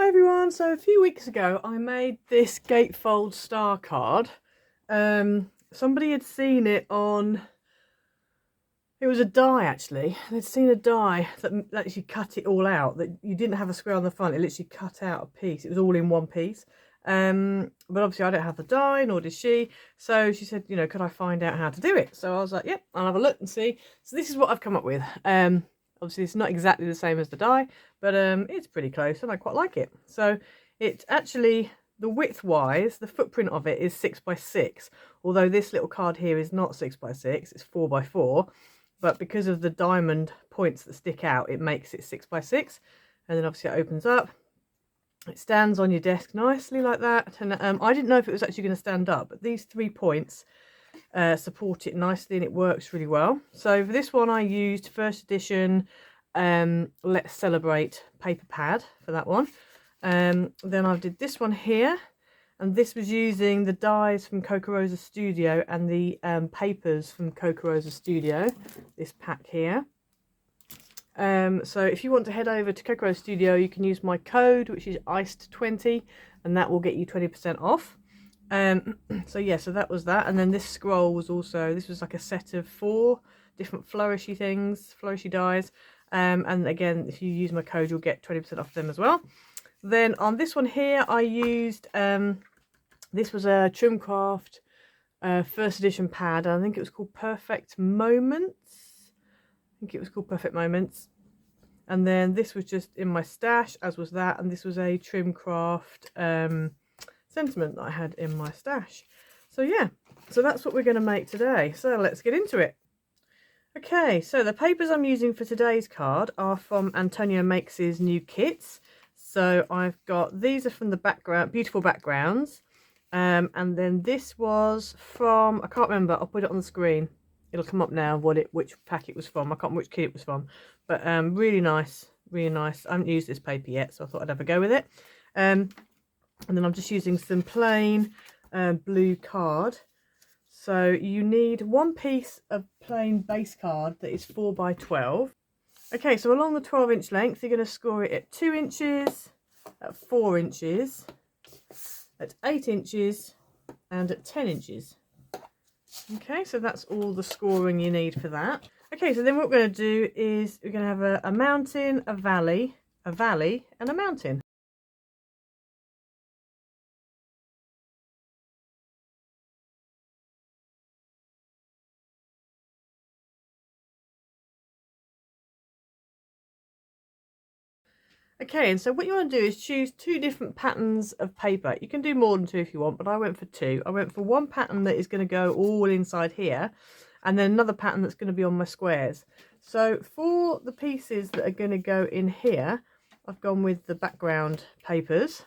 Hi everyone, so a few weeks ago I made this Gatefold Star card. Somebody had seen it on, it was a die actually, they'd seen a die that actually cut it all out, that you didn't have a square on the front, it literally cut out a piece, it was all in one piece. But obviously I don't have the die, nor did she, so she said, you know, could I find out how to do it? So I was like, yep, I'll have a look and see. So this is what I've come up with. Obviously it's not exactly the same as the die, but it's pretty close and I quite like it. So it's actually, the width wise, the footprint of it is 6 by 6, although this little card here is not 6 by 6, it's 4 by 4, but because of the diamond points that stick out, it makes it 6 by 6. And then obviously it opens up, it stands on your desk nicely like that. And I didn't know if it was actually going to stand up, but these 3 points support it nicely and it works really well. So for this one I used first edition Let's Celebrate paper pad for that one. Then I did this one here, and this was using the dies from Coca-Rosa Studio and the papers from Coca-Rosa Studio, this pack here. So if you want to head over to Coca-Rosa Studio, you can use my code, which is iced20, and that will get you 20% off. So yeah, so that was that. And then this scroll was also, this was like a set of 4 different flourishy things, flourishy dies. And again, if you use my code, you'll get 20% off them as well. Then on this one here, I used, this was a Trimcraft first edition pad. I think it was called Perfect Moments. And then this was just in my stash, as was that. And this was a Trimcraft sentiment that I had in my stash. So yeah, so that's what we're going to make today. So let's get into it. Okay, so the papers I'm using for today's card are from Antonio Makes' new kits. So I've got, these are from the background, beautiful backgrounds. And then this was from, I can't remember, I'll put it on the screen. It'll come up now which pack it was from. I can't remember which kit it was from. But really nice, really nice. I haven't used this paper yet, so I thought I'd have a go with it. And then I'm just using some plain blue card. So you need 1 piece of plain base card that is 4 by 12. Okay, so along the 12-inch length, you're going to score it at 2 inches, at 4 inches, at 8 inches, and at 10 inches. Okay, so that's all the scoring you need for that. Okay, so then what we're going to do is we're going to have a mountain, a valley, and a mountain. Okay, and so what you want to do is choose 2 different patterns of paper. You can do more than 2 if you want, but I went for 2. I went for one pattern that is going to go all inside here, and then another pattern that's going to be on my squares. So for the pieces that are going to go in here, I've gone with the background papers.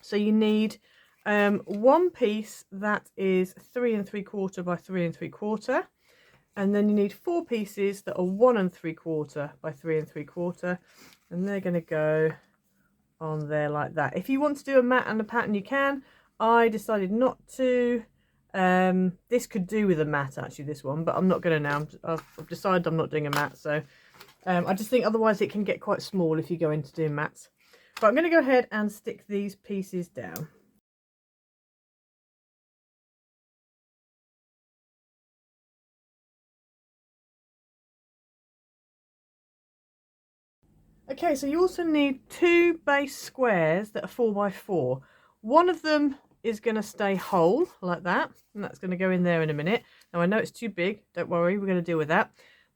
So you need 1 piece that is 3 3/4 by 3 3/4. And then you need 4 pieces that are 1 3/4 by 3 3/4, and they're going to go on there like that. If you want to do a mat and a pattern, you can. I decided not to. This could do with a mat actually, this one, but I'm not going to now. I've decided I'm not doing a mat, so I just think otherwise it can get quite small if you go into doing mats. But I'm going to go ahead and stick these pieces down. Okay, so you also need 2 base squares that are 4 by 4. One of them is going to stay whole like that, and that's going to go in there in a minute. Now I know it's too big, don't worry, we're going to deal with that.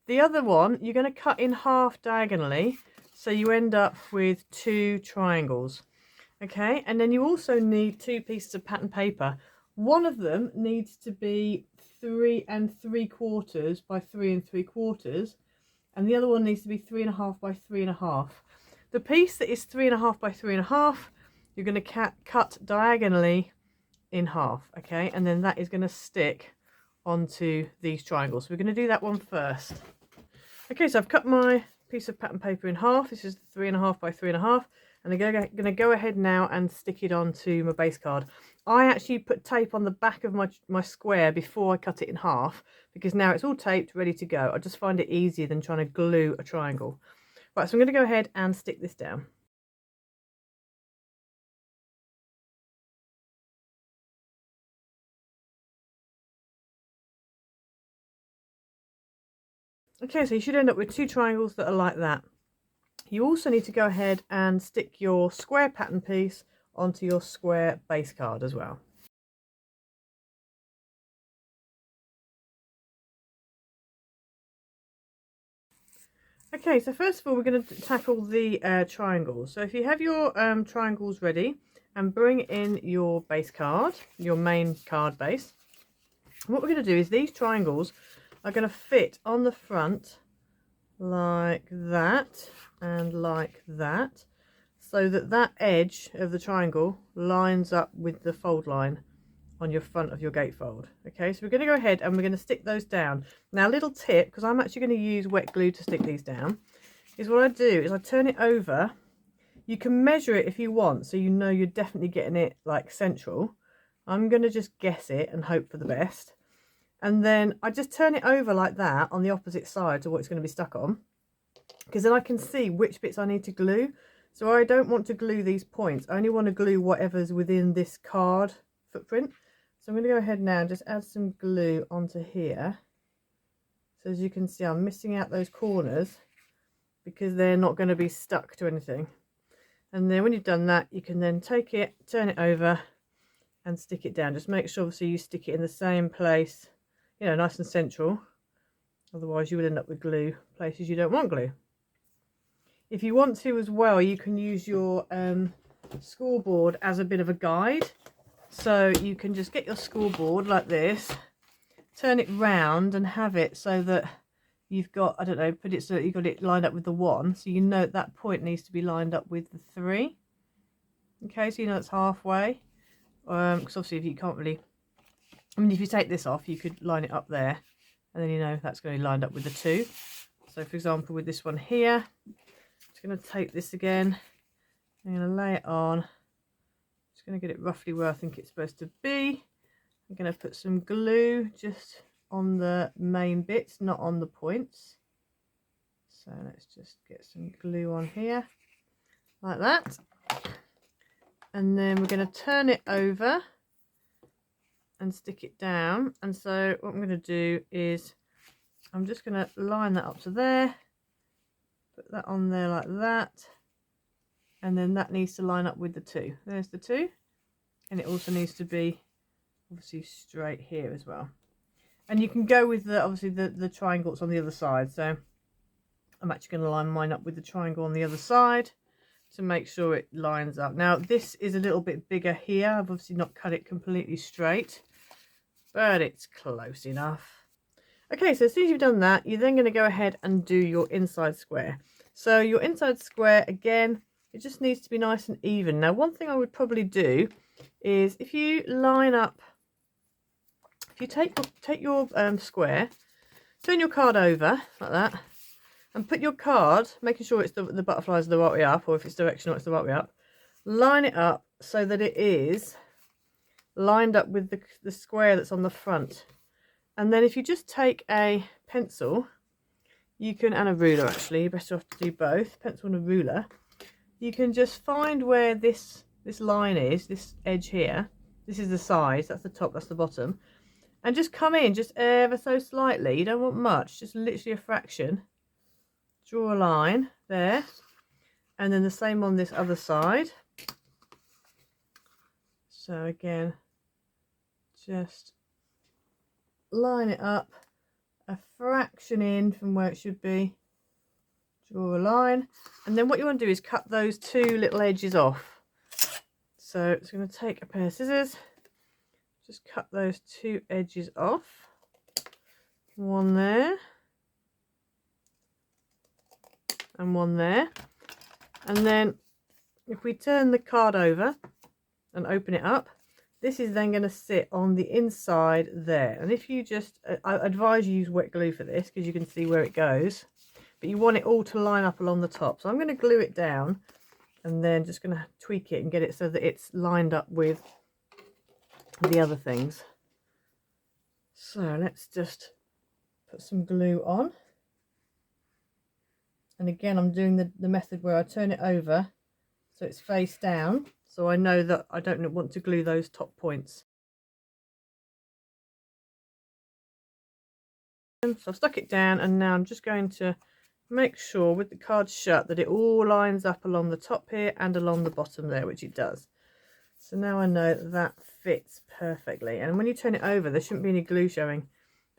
The other one you're going to cut in half diagonally, so you end up with 2 triangles. Okay, and then you also need 2 pieces of pattern paper. One of them needs to be 3 3/4 by 3 3/4. And the other one needs to be 3 1/2 by 3 1/2. The piece that is 3 1/2 by 3 1/2, you're going to cut diagonally in half, okay? And then that is going to stick onto these triangles. So we're going to do that one first. Okay, so I've cut my piece of pattern paper in half. This is 3 1/2 by 3 1/2. And I'm going to go ahead now and stick it onto my base card. I actually put tape on the back of my square before I cut it in half, because now it's all taped, ready to go. I just find it easier than trying to glue a triangle. Right, so I'm going to go ahead and stick this down. Okay, so you should end up with 2 triangles that are like that. You also need to go ahead and stick your square pattern piece onto your square base card as well. Okay, so first of all, we're going to tackle the triangles. So if you have your triangles ready, and bring in your base card, your main card base, what we're going to do is these triangles are going to fit on the front like that and like that, so that that edge of the triangle lines up with the fold line on your front of your gatefold. Okay, so we're going to go ahead and we're going to stick those down. Now, a little tip, because I'm actually going to use wet glue to stick these down, is what I do is I turn it over. You can measure it if you want, so you know you're definitely getting it like central. I'm going to just guess it and hope for the best. And then I just turn it over like that on the opposite side to what it's going to be stuck on, because then I can see which bits I need to glue. So I don't want to glue these points. I only want to glue whatever's within this card footprint. So I'm going to go ahead now and just add some glue onto here. So as you can see, I'm missing out those corners because they're not going to be stuck to anything. And then when you've done that, you can then take it, turn it over and stick it down. Just make sure obviously you stick it in the same place, you know, nice and central. Otherwise you will end up with glue places you don't want glue. If you want to as well, you can use your scoreboard as a bit of a guide. So you can just get your scoreboard like this, turn it round and have it so that you've got, I don't know, put it so that you've got it lined up with the 1. So you know that point needs to be lined up with the 3. Okay, so you know it's halfway. Because obviously if you can't really, I mean, if you take this off, you could line it up there. And then you know that's going to be lined up with the 2. So for example, with this one here, I'm just going to take this again. I'm going to lay it on. Just going to get it roughly where I think it's supposed to be. I'm going to put some glue just on the main bits, not on the points. So let's just get some glue on here like that. And then we're going to turn it over and stick it down. And so what I'm going to do is I'm just going to line that up to there, put that on there like that. And then that needs to line up with the 2. There's the 2. And it also needs to be obviously straight here as well. And you can go with the obviously the triangles on the other side. So I'm actually going to line mine up with the triangle on the other side to make sure it lines up. Now this is a little bit bigger here. I've obviously not cut it completely straight, but it's close enough. Okay, so as soon as you've done that, you're then going to go ahead and do your inside square. So your inside square, again, it just needs to be nice and even. Now, one thing I would probably do is if you line up, if you take your square, turn your card over like that, and put your card, making sure it's the butterflies are the right way up, or if it's directional, it's the right way up. Line it up so that it is lined up with the square that's on the front. And then if you just take a pencil, you can, and a ruler actually, you're better off to do both, pencil and a ruler. You can just find where this line is, this edge here. This is the sides, that's the top, that's the bottom. And just come in just ever so slightly. You don't want much, just literally a fraction. Draw a line there. And then the same on this other side. So again, just line it up a fraction in from where it should be. Draw a line, and then what you want to do is cut those 2 little edges off. So it's going to take a pair of scissors, just cut those 2 edges off, one there and one there. And then if we turn the card over and open it up, this is then going to sit on the inside there. And if you just, I advise you use wet glue for this because you can see where it goes. But you want it all to line up along the top. So I'm going to glue it down and then just going to tweak it and get it so that it's lined up with the other things. So let's just put some glue on. And again, I'm doing the method where I turn it over so it's face down. So I know that I don't want to glue those top points. So I've stuck it down, and now I'm just going to make sure with the card shut that it all lines up along the top here and along the bottom there, which it does. So now I know that fits perfectly. And when you turn it over, there shouldn't be any glue showing,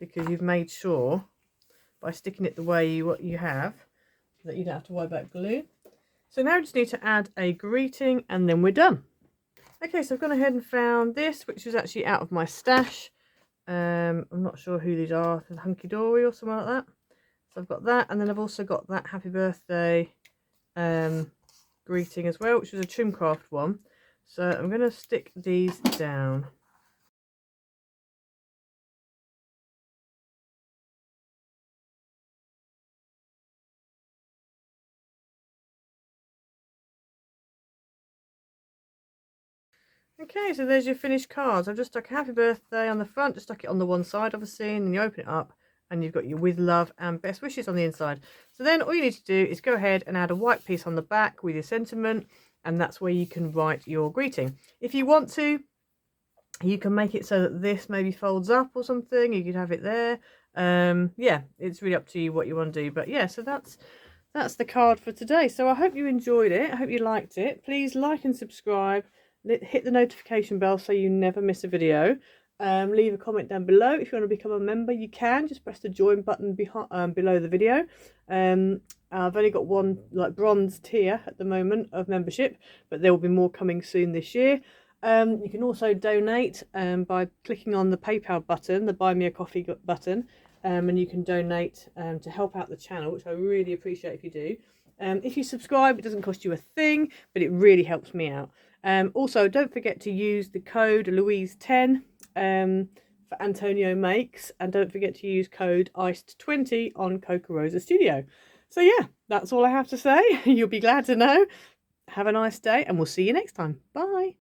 because you've made sure by sticking it the way you have that you don't have to worry about glue. So now I just need to add a greeting, and then we're done. Okay, so I've gone ahead and found this, which was actually out of my stash. I'm not sure who these are, Hunky Dory or something like that. So I've got that, and then I've also got that happy birthday greeting as well, which was a Trimcraft one. So I'm going to stick these down. Okay, so there's your finished cards. I've just stuck a happy birthday on the front, just stuck it on the one side obviously, and then you open it up and you've got your with love and best wishes on the inside. So then all you need to do is go ahead and add a white piece on the back with your sentiment, and that's where you can write your greeting. If you want to, you can make it so that this maybe folds up or something. You could have it there. Yeah, it's really up to you what you want to do. But yeah, so that's the card for today. So I hope you enjoyed it. I hope you liked it. Please like and subscribe. Hit the notification bell so you never miss a video. Leave a comment down below. If you want to become a member, you can. Just press the join button below the video. I've only got one like bronze tier at the moment of membership, but there will be more coming soon this year. You can also donate by clicking on the PayPal button, the Buy Me a Coffee button, and you can donate to help out the channel, which I really appreciate if you do. If you subscribe, it doesn't cost you a thing, but it really helps me out. Also, don't forget to use the code Louise10 for Antonio Makes, and don't forget to use code ICED20 on Coca Rosa Studio. So yeah, that's all I have to say. You'll be glad to know. Have a nice day, and we'll see you next time. Bye.